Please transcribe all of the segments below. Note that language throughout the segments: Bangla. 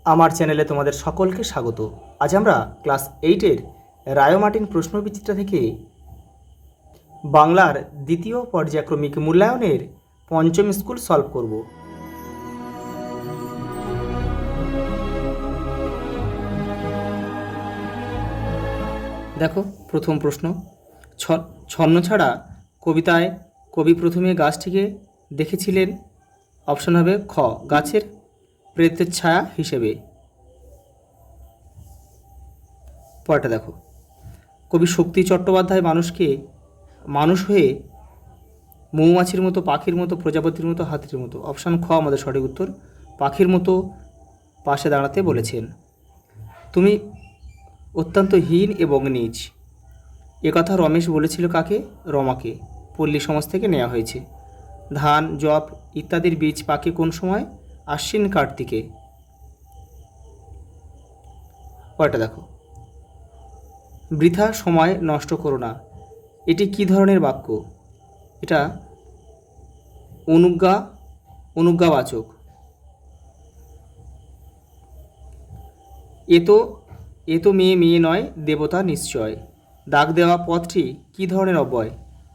আমার চ্যানেলে তোমাদের সকলকে স্বাগত। আজ আমরা ক্লাস 8-এর রায় মার্টিন প্রশ্নবিচিত্রা থেকে বাংলার দ্বিতীয় পর্যায়ক্রমিক মূল্যায়নের পঞ্চম স্কুল সলভ করব। দেখো প্রথম প্রশ্ন, ছন্ন ছাড়া কবিতায় কবি প্রথমে গাছটিকে দেখেছিলেন। অপশন হবে খ, গাছের প্রেতের ছায়া হিসেবে। পরেরটা দেখো, কবি শক্তি চট্টোপাধ্যায় মানুষ হয়ে মৌমাছির মতো, পাখির মতো, প্রজাপতির মতো, হাতির মতো। অপশান খ আমাদের সঠিক উত্তর, পাখির মতো পাশে দাঁড়াতে বলেছেন। তুমি অত্যন্ত হীন এবং নীচ, একথা রমেশ বলেছিল কাকে? রমাকে। পল্লী সমাজ থেকে নেওয়া হয়েছে। ধান, যব ইত্যাদির বীজ পাকে কোন সময়? আশ্বিন কার্তিকে। পরেরটা দেখো, বৃথা সময় নষ্ট করো না, এটি কী ধরনের বাক্য? এটা অনুজ্ঞাবাচক। এ তো মেয়ে নয়, দেবতা নিশ্চয়। দাগ দেওয়া পদটি কী ধরনের অব্যয়?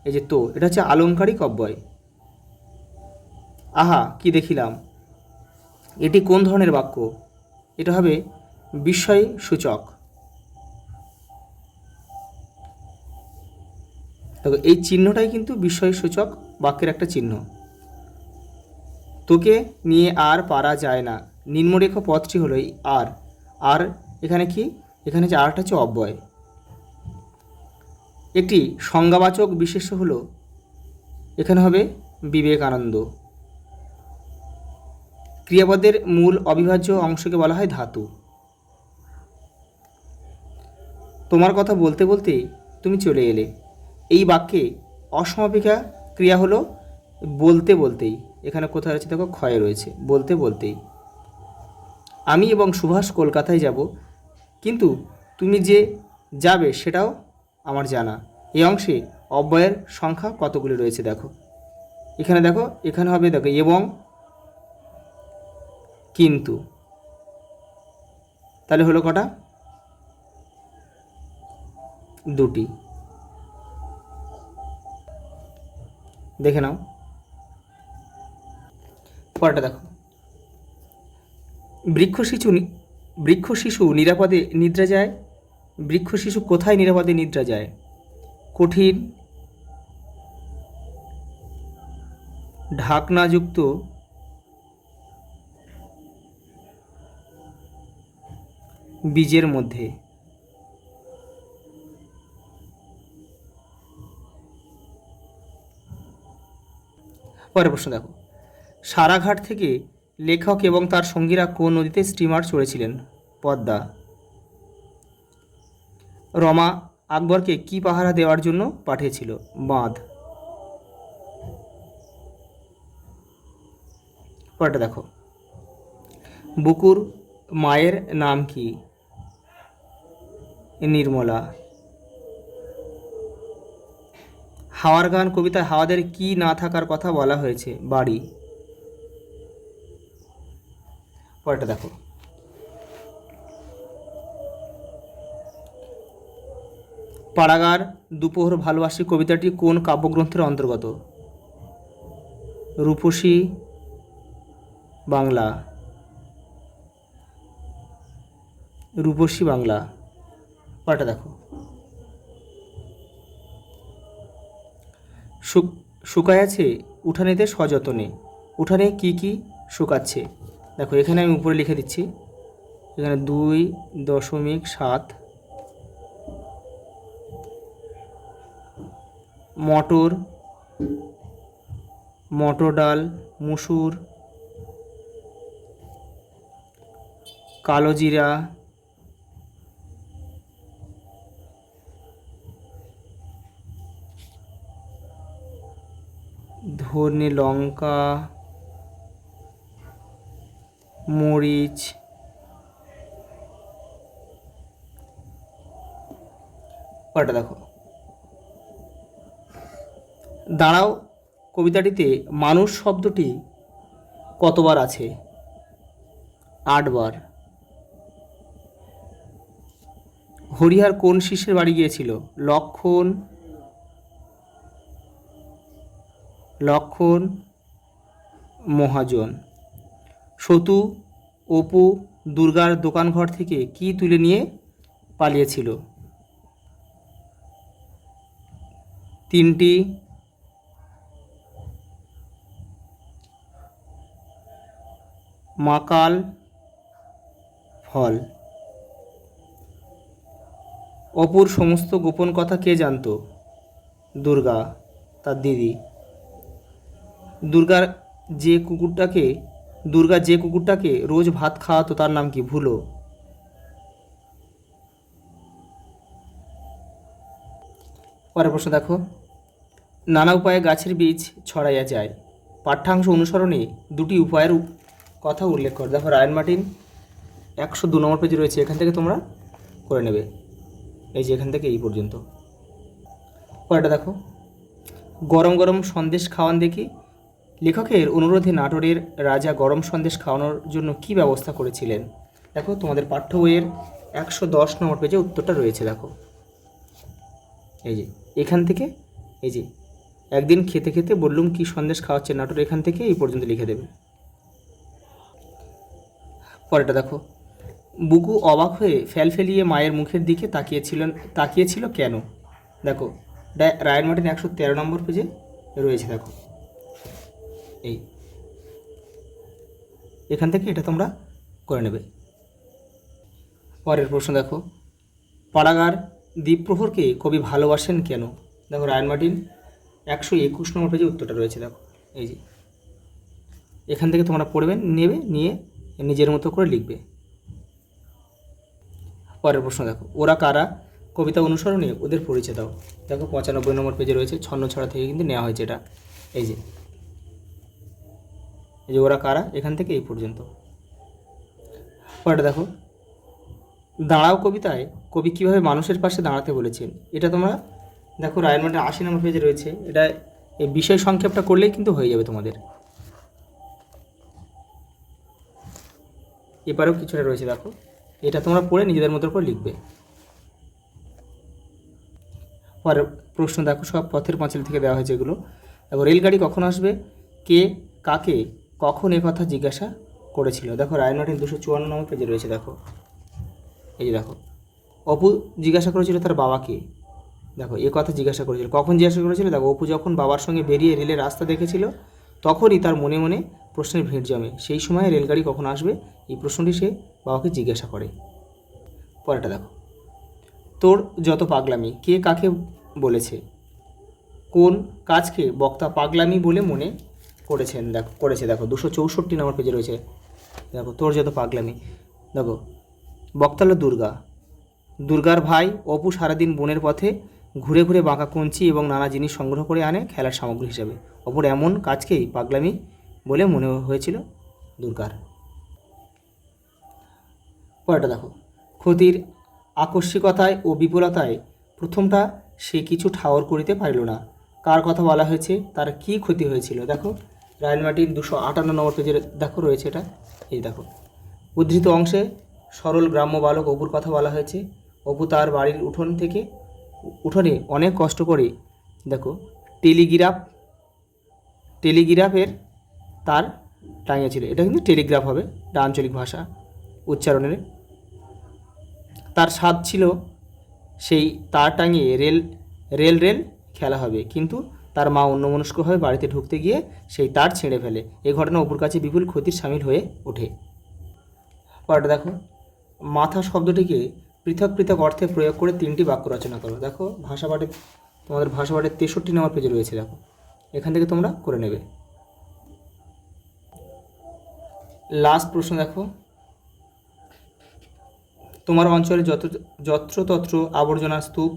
এই যে তো, এটা হচ্ছে আলংকারিক অব্যয়। আহা কি দেখিলাম, এটি কোন ধরনের বাক্য? এটা হবে বিস্ময় সূচক। দেখো এই চিহ্নটাই কিন্তু বিস্ময় সূচক বাক্যের একটা চিহ্ন। তোকে নিয়ে আর পারা যায় না, নিম্নরেখ পদটি হলো এই আর এখানে কি? এখানে যে আরটা হচ্ছে অব্যয়। একটি সংজ্ঞাবাচক বিশেষ্য হলো, এখানে হবে বিবেকানন্দ। ক্রিয়াপদের মূল অবিভাজ্য অংশকে বলা হয় ধাতু। তোমার কথা বলতে বলতে তুমি চলে এলে, এই বাক্যে অসমাপিকা ক্রিয়া হলো বলতে বলতেই। এখানে কোথায় রয়েছে দেখো, ক্ষয়ে রয়েছে, বলতে বলতেই। আমি এবং সুভাষ কলকাতায় যাব, কিন্তু তুমি যে যাবে সেটাও আমার জানা। এই অংশে অব্যয়ের সংখ্যা কতগুলি রয়েছে দেখো, এখানে দেখো, এখানে হবে দেখো এবং কিন্তু। তাহলে হলো কটা? দুটি। দেখে নাও পরেরটা দেখো, বৃক্ষ শিশু নিরাপদে নিদ্রা যায়। বৃক্ষ শিশু কোথায় নিরাপদে নিদ্রা যায়? কঠিন ঢাকনাযুক্ত বীজের মধ্যে। পরের প্রশ্ন দেখো, সারাঘাট থেকে লেখক এবং তার সঙ্গীরা কোন নদীতে স্টিমার চড়েছিলেন? পদ্মা। রমা আকবরকে কি পাহারা দেওয়ার জন্য পাঠিয়েছিল? বাঁধ। পরেরটা দেখো, বুকুর মায়ের নাম কি? নির্মলা। হাওয়ার গান কবিতায় হাওয়াদের কি না থাকার কথা বলা হয়েছে? বাড়ি। পরেরটা দেখো, পাড়াগার দুপোহর ভালোবাসি কবিতাটি কোন কাব্যগ্রন্থের অন্তর্গত? রূপসী বাংলা। রূপসী বাংলা। পরেরটা দেখো, শুকায় আছে উঠানেতে সযতনে, উঠানে কি কি শুকাচ্ছে? দেখো এখানে আমি উপরে লিখে দিচ্ছি, এখানে 2.7 মটর ডাল, মুসুর, কালো জিরা, ধনে লঙ্কা, মরিচ। পরেরটা দেখো, দাঁড়াও কবিতাটিতে মানুষ শব্দটি কতবার আছে? 8 বার। হরিহর কোন শিষ্যের বাড়ি গিয়েছিল? লক্ষণ মহাজন। সতু অপু দুর্গার দোকানঘর থেকে কি তুলে নিয়ে পালিয়েছিল? 3টি মাকাল ফল। অপুর সমস্ত গোপন কথা কে জানত? দুর্গা, তার দিদি। দুর্গা যে কুকুরটাকে রোজ ভাত খাওয়াতো তার নাম কি? ভুলো। পরের প্রশ্ন দেখো, নানা উপায়ে গাছের বীজ ছড়াইয়া যায়। পাঠ্যাংশ অনুসরণে 2টি উপায়ের কথা উল্লেখ কর। দেখো রায়ান মার্টিন 102 নম্বর পেজে রয়েছে, এখান থেকে তোমরা করে নেবে। এই যে এখান থেকে এই পর্যন্ত। পরেরটা দেখো, গরম গরম সন্দেশ খাওয়ান দেখি। লেখকের অনুরোধে নাটোরের রাজা গরম সন্দেশ খাওয়ানোর জন্য কি ব্যবস্থা করেছিলেন? দেখো তোমাদের পাঠ্য বইয়ের 110 নম্বর পেজে উত্তরটা রয়েছে। দেখো এই যে এখান থেকে, এই যে একদিন খেতে খেতে বললুম কি সন্দেশ খাওয়াচ্ছে নাটোর, এখান থেকে এই পর্যন্ত লিখে দেবে। পরেরটা দেখো, বুকু অবাক হয়ে ফেলিয়ে মায়ের মুখের দিকে তাকিয়েছিল কেন? দেখো রায়ান মার্টিন 113 নম্বর পেজে রয়েছে। দেখো এই এখান থেকে এটা তোমরা করে নেবে। পরের প্রশ্ন দেখো, পাড়াগার দ্বীপপ্রহরকে কবি ভালোবাসেন কেন? দেখো রায়ান মার্টিন 121 নম্বর পেজে উত্তরটা রয়েছে। দেখো এই যে এখান থেকে তোমরা পড়বে, নিয়ে নিজের মতো করে লিখবে। পরের প্রশ্ন দেখো, ওরা কারা? কবিতা অনুসরণে ওদের পরিচয় দাও। দেখো 95 নম্বর পেজে রয়েছে, ছন্নছড়া থেকে কিন্তু নেওয়া হয়েছে এটা। এই যে ওরা কারা, এখান থেকে এই পর্যন্ত। পরেরটা দেখো, দাঁড়াও কবিতায় কবি কীভাবে মানুষের পাশে দাঁড়াতে বলেছেন? এটা তোমরা দেখো রায়ান মার্টিন 80 নম্বর পেজে রয়েছে। এটা এই বিষয় সংক্ষেপটা করলেই কিন্তু হয়ে যাবে তোমাদের। এবারেও কিছুটা রয়েছে, দেখো এটা তোমরা পড়ে নিজেদের মতো করে লিখবে। পরের প্রশ্ন দেখো, সব পথের পাঁচালী থেকে দেওয়া হয়েছে এগুলো। দেখো রেলগাড়ি কখন আসবে? কে কাকে কখন কথা জিজ্ঞাসা করেছিল? দেখো রায়ান মার্টিন 254 নম্বর পেজে রয়েছে। দেখো এই যে দেখো, অপু জিজ্ঞাসা করেছিল তার বাবাকে। দেখো কথা জিজ্ঞাসা করেছিল, কখন জিজ্ঞাসা করেছিল? দেখো অপু যখন বাবার সঙ্গে বেরিয়ে রেলের রাস্তা দেখেছিল তখনই তার মনে মনে প্রশ্নের ভিড় জমে। সেই সময় রেলগাড়ি কখন আসবে এই প্রশ্নটি সে বাবাকে জিজ্ঞাসা করে। পরেরটা দেখো, তোর যত পাগলামি কে কাকে বলেছে? কোন কাজকে বক্তা পাগলামি বলে মনে করেছেন? দেখো 264 নম্বর পেজে রয়েছে। দেখো তোর যত পাগলামি। দেখো বক্তা হলো দুর্গার ভাই অপু সারাদিন বনের পথে ঘুরে ঘুরে বাঁকা কঞ্চি এবং নানা জিনিস সংগ্রহ করে আনে খেলার সামগ্রী হিসাবে। অপুর এমন কাজকেই পাগলামি বলে মনে হয়েছিল দুর্গার। পরেরটা দেখো, ক্ষতির আকস্মিকতায় ও বিপুলতায় প্রথমটা সে কিছু ঠাওর করিতে পারিল না। কার কথা বলা হয়েছে? তার কি ক্ষতি হয়েছিল? দেখো রায়ান মার্টিন 258 নম্বর পেজের দেখো রয়েছে এটা। এই দেখো উদ্ধৃত অংশে সরল গ্রাম্য বালক অপুর কথা বলা হয়েছে। অপু তার বাড়ির উঠোনে অনেক কষ্ট করে দেখো টেলিগ্রাফের তার টাঙিয়েছিল। এটা কিন্তু টেলিগ্রাফ হবে, এটা আঞ্চলিক ভাষা উচ্চারণের। তার স্বাদ ছিল সেই তার টাঙিয়ে রেল খেলা হবে, কিন্তু তার মা অন্যমনস্কভাবে বাড়িতে ঢুকতে গিয়ে সেই তার ছিঁড়ে ফেলে। এই ঘটনা অপুর কাছে বিপুল ক্ষতির শামিল হয়ে ওঠে। পরেরটা দেখো, মাথা শব্দটিকে পৃথক পৃথক অর্থে প্রয়োগ করে 3টি বাক্য রচনা করো। দেখো তোমাদের ভাষাপাঠের 63 নম্বর পেজে রয়েছে। দেখো এখান থেকে তোমরা করে নেবে। লাস্ট প্রশ্ন দেখো, তোমার অঞ্চলে যত্রতত্র আবর্জনা স্তূপ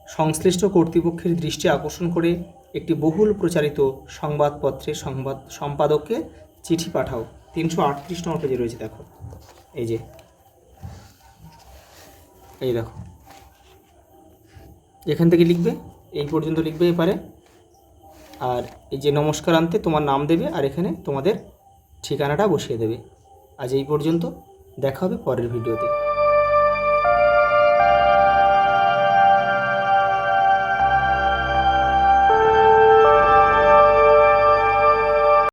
সংশ্লিষ্ট কর্তৃপক্ষের দৃষ্টি আকর্ষণ করে একটি বহুল প্রচারিত সংবাদপত্রে সম্পাদককে চিঠি পাঠাও। 338 নম্বর পেজে রয়েছে। দেখো এই দেখো এখান থেকে লিখবে, এই পর্যন্ত লিখবে এপারে, আর এই যে নমস্কার আনতে তোমার নাম দেবে আর এখানে তোমাদের ঠিকানাটা বসিয়ে দেবে। আজ এই পর্যন্ত, দেখা হবে পরের ভিডিওতে।